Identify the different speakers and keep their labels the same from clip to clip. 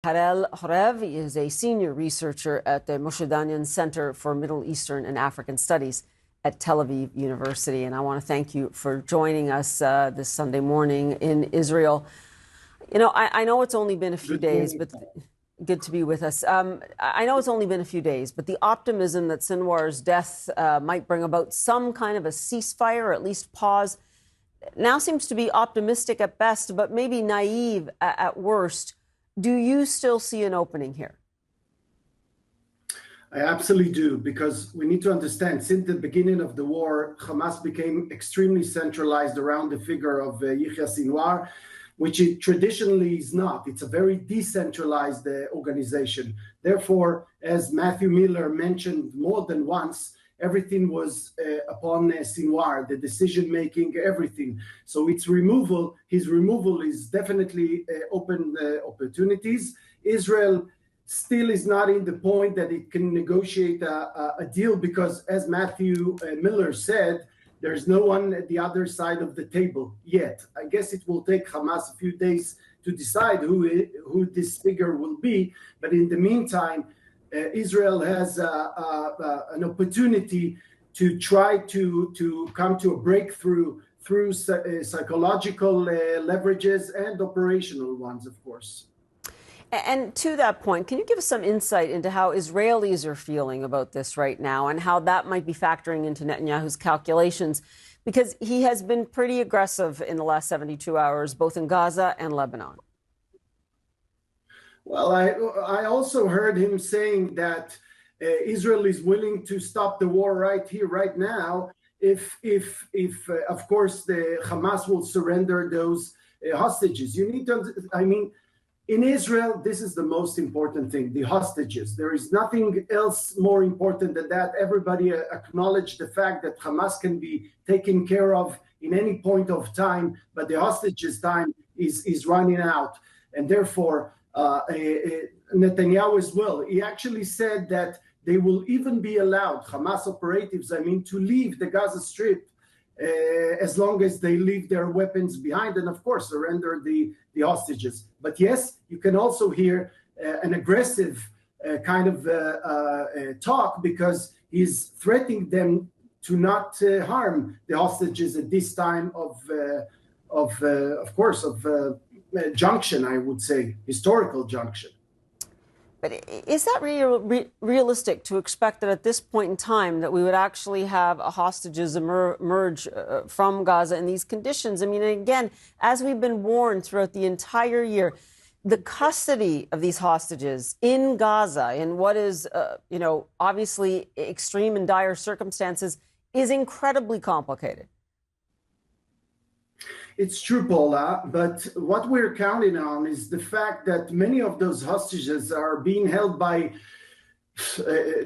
Speaker 1: Harel Chorev is a senior researcher at the Moshe Dayan Center for Middle Eastern and African Studies at Tel Aviv University. And I want to thank you for joining us this Sunday morning in Israel. You know, I know it's only been a few days, but good to be with us. I know it's only been a few days, but the optimism that Sinwar's death might bring about some kind of a ceasefire, or at least pause, now seems to be optimistic at best, but maybe naive at worst. Do you still see an opening here?
Speaker 2: I absolutely do, because we need to understand, since the beginning of the war, Hamas became extremely centralized around the figure of Yahya Sinwar, which it traditionally is not. It's a very decentralized organization. Therefore, as Matthew Miller mentioned more than once, everything was upon Sinwar, the decision-making, everything. So his removal is definitely open opportunities. Israel still is not in the point that it can negotiate a deal because, as Matthew Miller said, there's no one at the other side of the table yet. I guess it will take Hamas a few days to decide who this figure will be. But in the meantime, Israel has an opportunity to try to come to a breakthrough through psychological leverages and operational ones, of course.
Speaker 1: And to that point, can you give us some insight into how Israelis are feeling about this right now and how that might be factoring into Netanyahu's calculations? Because he has been pretty aggressive in the last 72 hours, both in Gaza and Lebanon.
Speaker 2: Well, I also heard him saying that Israel is willing to stop the war right here, right now, if of course, the Hamas will surrender those hostages. You need to, I mean, in Israel, this is the most important thing, the hostages. There is nothing else more important than that. Everybody acknowledged the fact that Hamas can be taken care of in any point of time, but the hostages time is running out. And therefore, Netanyahu as well, he actually said that they will even be allowed, Hamas operatives, to leave the Gaza Strip as long as they leave their weapons behind and, of course, surrender the hostages. But yes, you can also hear an aggressive kind of talk, because he's threatening them to not harm the hostages at this time of course, junction, I would say, historical junction.
Speaker 1: But is that realistic to expect that at this point in time that we would actually have hostages emerge from Gaza in these conditions? I mean, again, as we've been warned throughout the entire year, the custody of these hostages in Gaza in what is, obviously extreme and dire circumstances is incredibly complicated.
Speaker 2: It's true, Paula, but what we're counting on is the fact that many of those hostages are being held by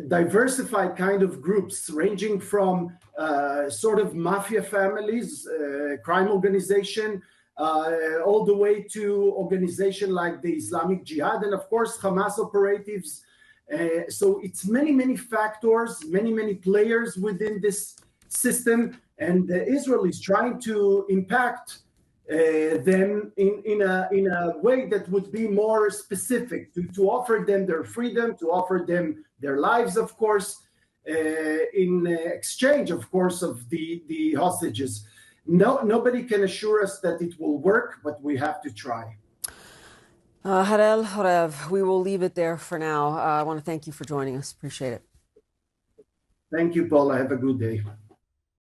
Speaker 2: diversified kind of groups, ranging from sort of mafia families, crime organization, all the way to organization like the Islamic Jihad, and of course Hamas operatives. So it's many factors, many players within this system, and Israel is trying to impact them in a way that would be more specific, to offer them their freedom, to offer them their lives, of course, in exchange, of course, of the hostages. Nobody can assure us that it will work, but we have to try.
Speaker 1: Harel Chorev, we will leave it there for now. I want to thank you for joining us. Appreciate it.
Speaker 2: Thank you, Paula. Have a good day.